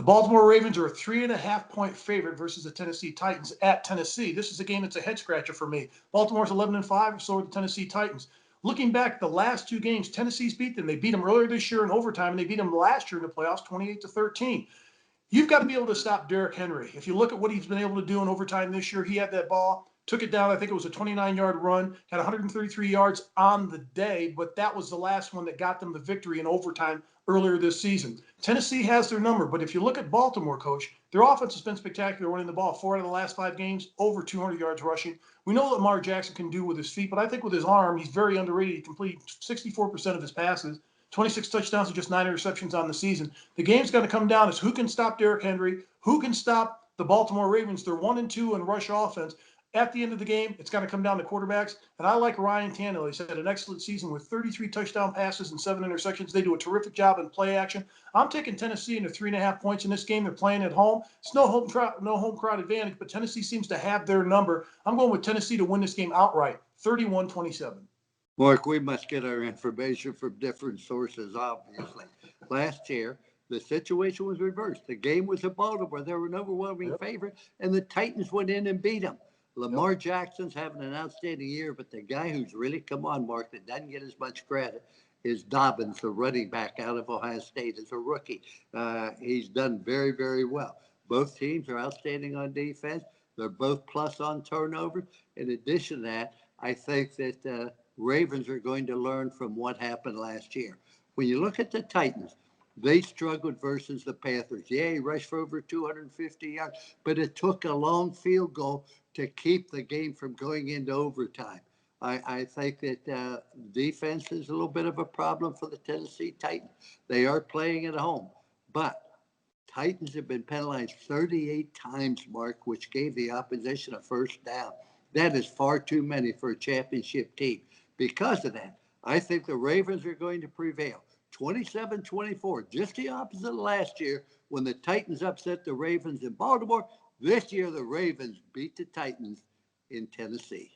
Baltimore Ravens are a 3.5-point favorite versus the Tennessee Titans at Tennessee. This is a game that's a head scratcher for me. Baltimore's 11-5, so are the Tennessee Titans. Looking back, the last two games, Tennessee's beat them. They beat them earlier this year in overtime, and they beat them last year in the playoffs, 28-13. You've got to be able to stop Derrick Henry. If you look at what he's been able to do in overtime this year, he had that ball, took it down. I think it was a 29-yard run, had 133 yards on the day, but that was the last one that got them the victory in overtime earlier this season. Tennessee has their number, but if you look at Baltimore, Coach, their offense has been spectacular running the ball. 4 out of the last 5 games, over 200 yards rushing. We know what Lamar Jackson can do with his feet, but I think with his arm, he's very underrated. He completed 64% of his passes. 26 touchdowns and just 9 interceptions on the season. The game's going to come down as who can stop Derrick Henry, who can stop the Baltimore Ravens. They're 1-2 in rush offense. At the end of the game, it's going to come down to quarterbacks. And I like Ryan Tannehill. He's had an excellent season with 33 touchdown passes and 7 interceptions. They do a terrific job in play action. I'm taking Tennessee into 3.5 points in this game. They're playing at home. It's no home crowd advantage, but Tennessee seems to have their number. I'm going with Tennessee to win this game outright, 31-27. Mark, we must get our information from different sources, obviously. Last year, the situation was reversed. The game was at Baltimore. They were an overwhelming favorite, and the Titans went in and beat them. Lamar Jackson's having an outstanding year, but the guy who's really come on, Mark, that doesn't get as much credit is Dobbins, the running back out of Ohio State as a rookie. He's done very, very well. Both teams are outstanding on defense. They're both plus on turnovers. In addition to that, I think that Ravens are going to learn from what happened last year. When you look at the Titans, they struggled versus the Panthers. Yeah, he rushed for over 250 yards, but it took a long field goal to keep the game from going into overtime. I think that defense is a little bit of a problem for the Tennessee Titans. They are playing at home, but Titans have been penalized 38 times, Mark, which gave the opposition a first down. That is far too many for a championship team. Because of that, I think the Ravens are going to prevail. 27-24, just the opposite of last year when the Titans upset the Ravens in Baltimore. This year, the Ravens beat the Titans in Tennessee.